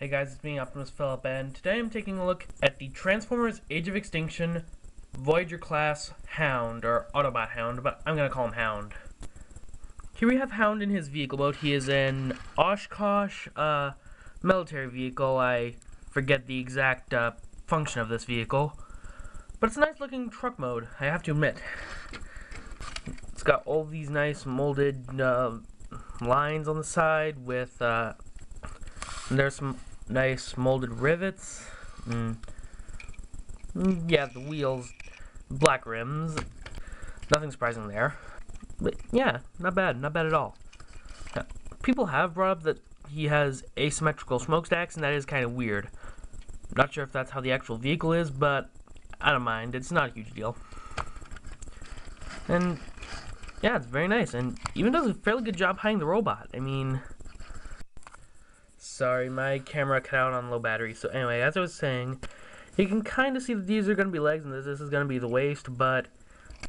Hey guys, it's me, OptimusPhillip, and today I'm taking a look at the Transformers Age of Extinction Voyager class Hound, or Autobot Hound, but I'm gonna call him Hound. Here we have Hound in his vehicle mode. He is an Oshkosh military vehicle. I forget the exact function of this vehicle, but it's a nice looking truck mode, I have to admit. It's got all these nice molded lines on the side with there's some nice molded rivets. Yeah, the wheels, black rims. Nothing surprising there. But yeah, not bad at all. People have brought up that he has asymmetrical smokestacks, and that is kind of weird. Not sure if that's how the actual vehicle is, but I don't mind. It's not a huge deal. And yeah, it's very nice, and even does a fairly good job hiding the robot. I mean, sorry, my camera cut out on low battery. So anyway, as I was saying, you can kind of see that these are going to be legs and this is going to be the waist, but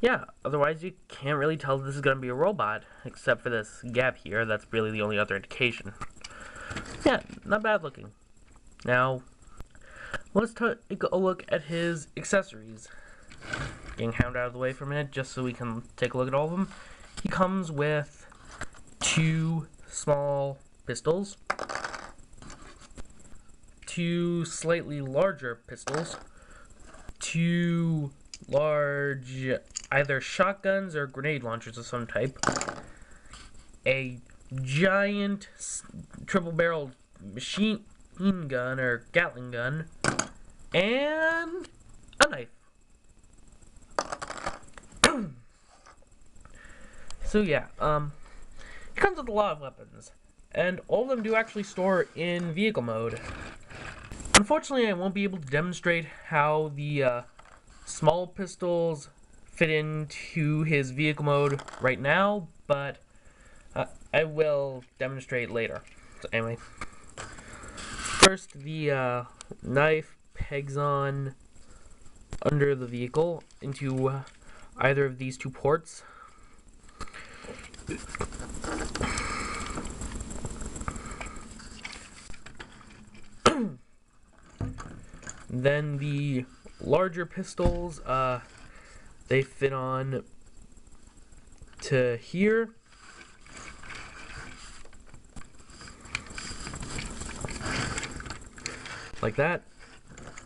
yeah, otherwise you can't really tell this is going to be a robot, except for this gap here. That's really the only other indication. Yeah, not bad looking. Now, let's take a look at his accessories. Getting Hound out of the way for a minute, just so we can take a look at all of them. He comes with 2 small pistols, 2 slightly larger pistols, 2 large either shotguns or grenade launchers of some type, a giant triple-barreled machine gun or Gatling gun, and a knife. So yeah, he comes with a lot of weapons, and all of them do actually store in vehicle mode. Unfortunately, I won't be able to demonstrate how the small pistols fit into his vehicle mode right now, but I will demonstrate later. So anyway, first the knife pegs on under the vehicle into either of these 2 ports. Then the larger pistols, they fit on to here. Like that.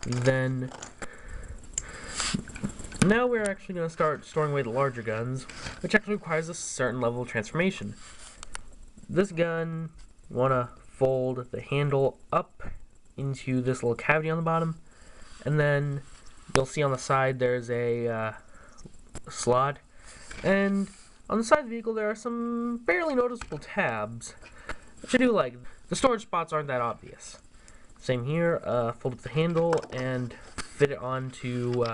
Then now we're actually going to start storing away the larger guns, which actually requires a certain level of transformation. This gun, you want to fold the handle up into this little cavity on the bottom, and then you'll see on the side there's a slot, and on the side of the vehicle there are some barely noticeable tabs, which I do like. The storage spots aren't that obvious. Same here, fold up the handle and fit it onto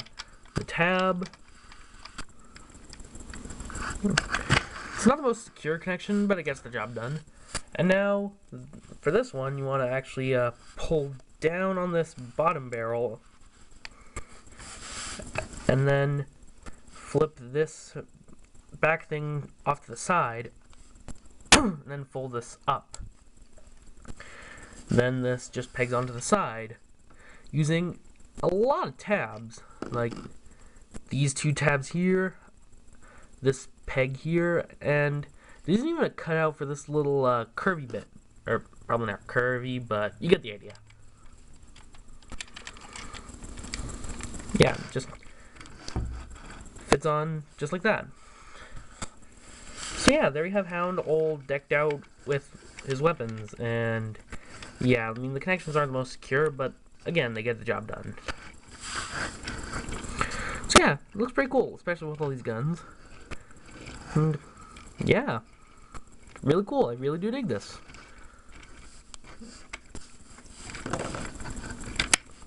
the tab. It's not the most secure connection, but it gets the job done. And now, for this one, you want to actually pull down on this bottom barrel, and then flip this back thing off to the side, and then fold this up. Then this just pegs onto the side, using a lot of tabs, like these 2 tabs here, this peg here, and there isn't even a cutout for this little curvy bit. Or probably not curvy, but you get the idea. Yeah, just fits on just like that. So yeah, there you have Hound all decked out with his weapons, and yeah, I mean the connections aren't the most secure, but again, they get the job done. So yeah, it looks pretty cool, especially with all these guns. And yeah, really cool. I really do dig this.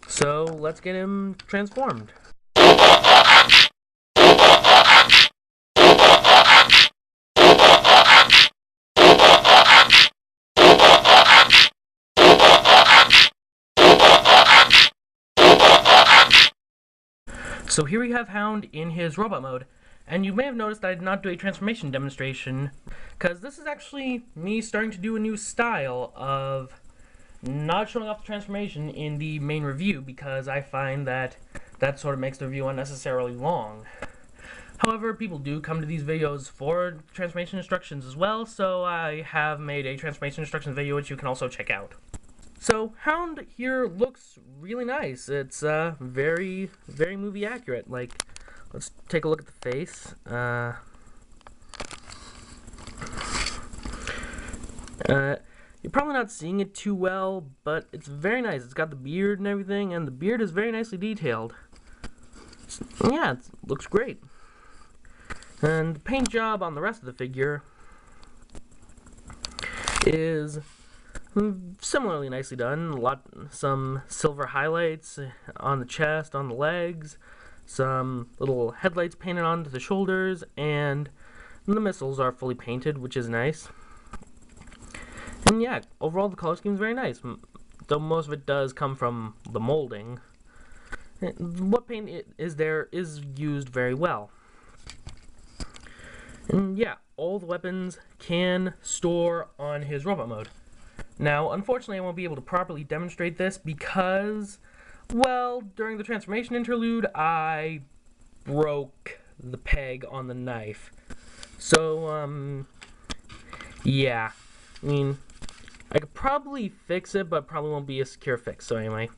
So let's get him transformed. So here we have Hound in his robot mode, and you may have noticed I did not do a transformation demonstration, because this is actually me starting to do a new style of not showing off the transformation in the main review because I find that that sort of makes the review unnecessarily long. However, people do come to these videos for transformation instructions as well, so I have made a transformation instructions video which you can also check out. So, Hound here looks really nice. It's very, very movie accurate. Like, let's take a look at the face. You're probably not seeing it too well, but it's very nice. It's got the beard and everything, and the beard is very nicely detailed. Yeah, it looks great. And the paint job on the rest of the figure is similarly nicely done. Some silver highlights on the chest, on the legs, some little headlights painted onto the shoulders, and the missiles are fully painted, which is nice. And yeah, overall the color scheme is very nice, though most of it does come from the molding. What paint is there is used very well. And yeah, all the weapons can store on his robot mode. Now, unfortunately, I won't be able to properly demonstrate this because, well, during the transformation interlude, I broke the peg on the knife. So, yeah. I mean, I could probably fix it, but probably won't be a secure fix. So anyway,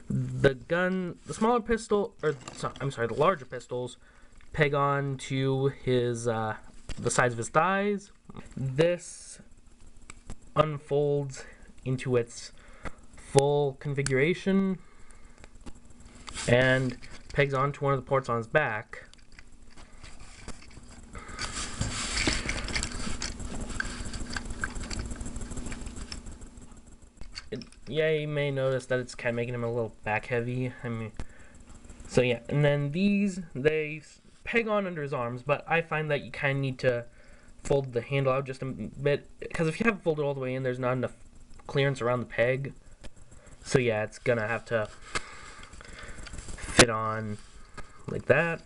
the smaller pistol, the larger pistols peg on to his, the sides of his thighs. This unfolds into its full configuration and pegs onto one of the ports on his back. Yeah, you may notice that it's kind of making him a little back heavy. So yeah, and then these, they peg on under his arms, but I find that you kind of need to fold the handle out just a bit, because if you have it folded all the way in, there's not enough clearance around the peg. So yeah, it's gonna have to fit on like that.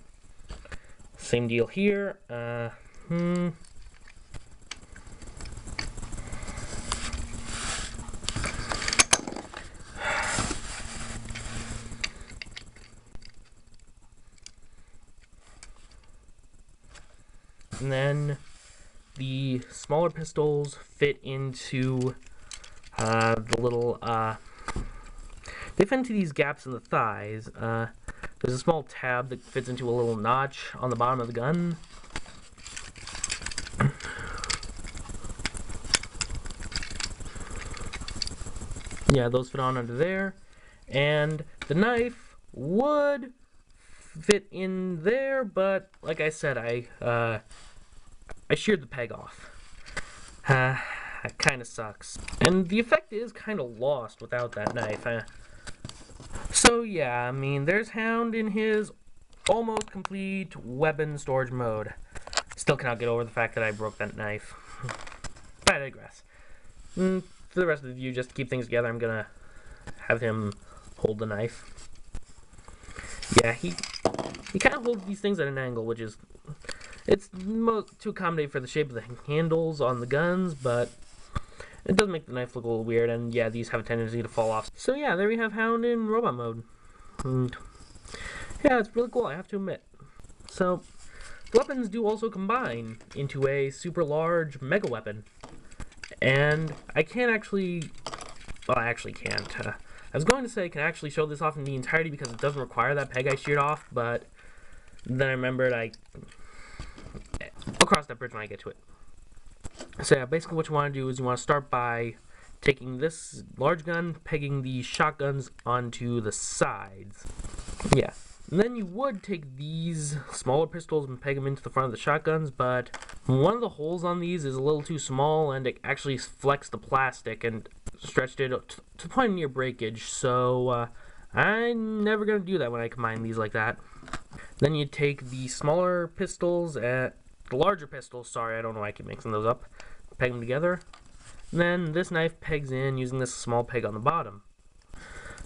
Same deal here. And then the smaller pistols fit into the little, they fit into these gaps in the thighs. There's a small tab that fits into a little notch on the bottom of the gun. Yeah, those fit on under there. And the knife would fit in there, but like I said, I sheared the peg off. That kind of sucks. And the effect is kind of lost without that knife. So yeah, I mean, there's Hound in his almost complete weapon storage mode. Still cannot get over the fact that I broke that knife. But I digress. For the rest of the view, just to keep things together, I'm gonna have him hold the knife. Yeah, he kind of holds these things at an angle, which is, it's to accommodate for the shape of the handles on the guns, but it does make the knife look a little weird, and yeah, these have a tendency to fall off. So yeah, there we have Hound in robot mode. And yeah, it's really cool, I have to admit. So, the weapons do also combine into a super large mega weapon. And I can't actually, well, I actually can't. I was going to say I can actually show this off in the entirety because it doesn't require that peg I sheared off, but then I remembered I'll cross that bridge when I get to it. So yeah, basically what you want to do is you want to start by taking this large gun, pegging the shotguns onto the sides. Yeah. And then you would take these smaller pistols and peg them into the front of the shotguns, but one of the holes on these is a little too small, and it actually flexed the plastic and stretched it to the point near breakage, so I'm never going to do that when I combine these like that. Then you take the smaller pistols, the larger pistols, sorry, I don't know why I keep mixing those up, peg them together. And then this knife pegs in using this small peg on the bottom.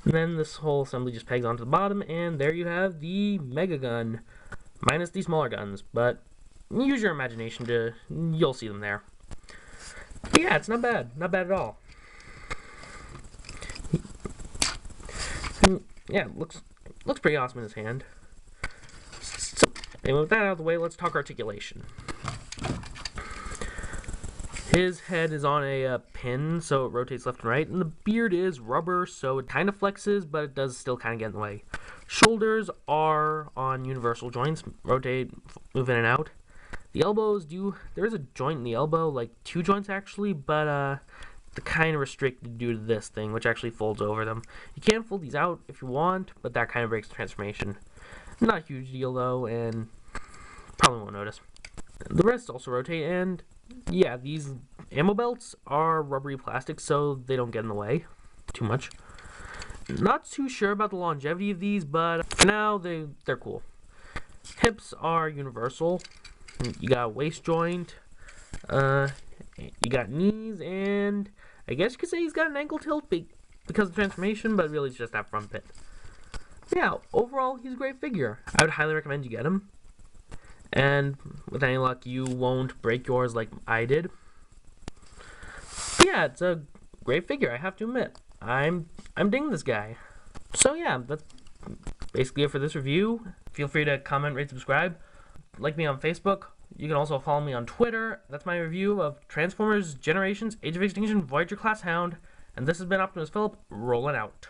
And then this whole assembly just pegs onto the bottom, and there you have the Mega Gun, minus the smaller guns, but use your imagination you'll see them there. But yeah, it's not bad at all. Yeah, looks pretty awesome in his hand. So, and with that out of the way, let's talk articulation. His head is on a pin, so it rotates left and right, and the beard is rubber, so it kind of flexes, but it does still kind of get in the way. Shoulders are on universal joints, rotate, move in and out. The elbows there is a joint in the elbow, like 2 joints actually, but they're kind of restricted due to this thing, which actually folds over them. You can fold these out if you want, but that kind of breaks the transformation. Not a huge deal though, and probably won't notice. The rest also rotate, and yeah, these ammo belts are rubbery plastic, so they don't get in the way too much. Not too sure about the longevity of these, but for now, they're cool. Hips are universal. You got a waist joint, you got knees, and I guess you could say he's got an ankle tilt because of the transformation, but really it's just that front bit. Yeah, overall, he's a great figure. I would highly recommend you get him. And with any luck, you won't break yours like I did. But yeah, it's a great figure, I have to admit. I'm digging this guy. So yeah, that's basically it for this review. Feel free to comment, rate, subscribe. Like me on Facebook. You can also follow me on Twitter. That's my review of Transformers Generations, Age of Extinction, Voyager Class Hound. And this has been OptimusPhillip, rolling out.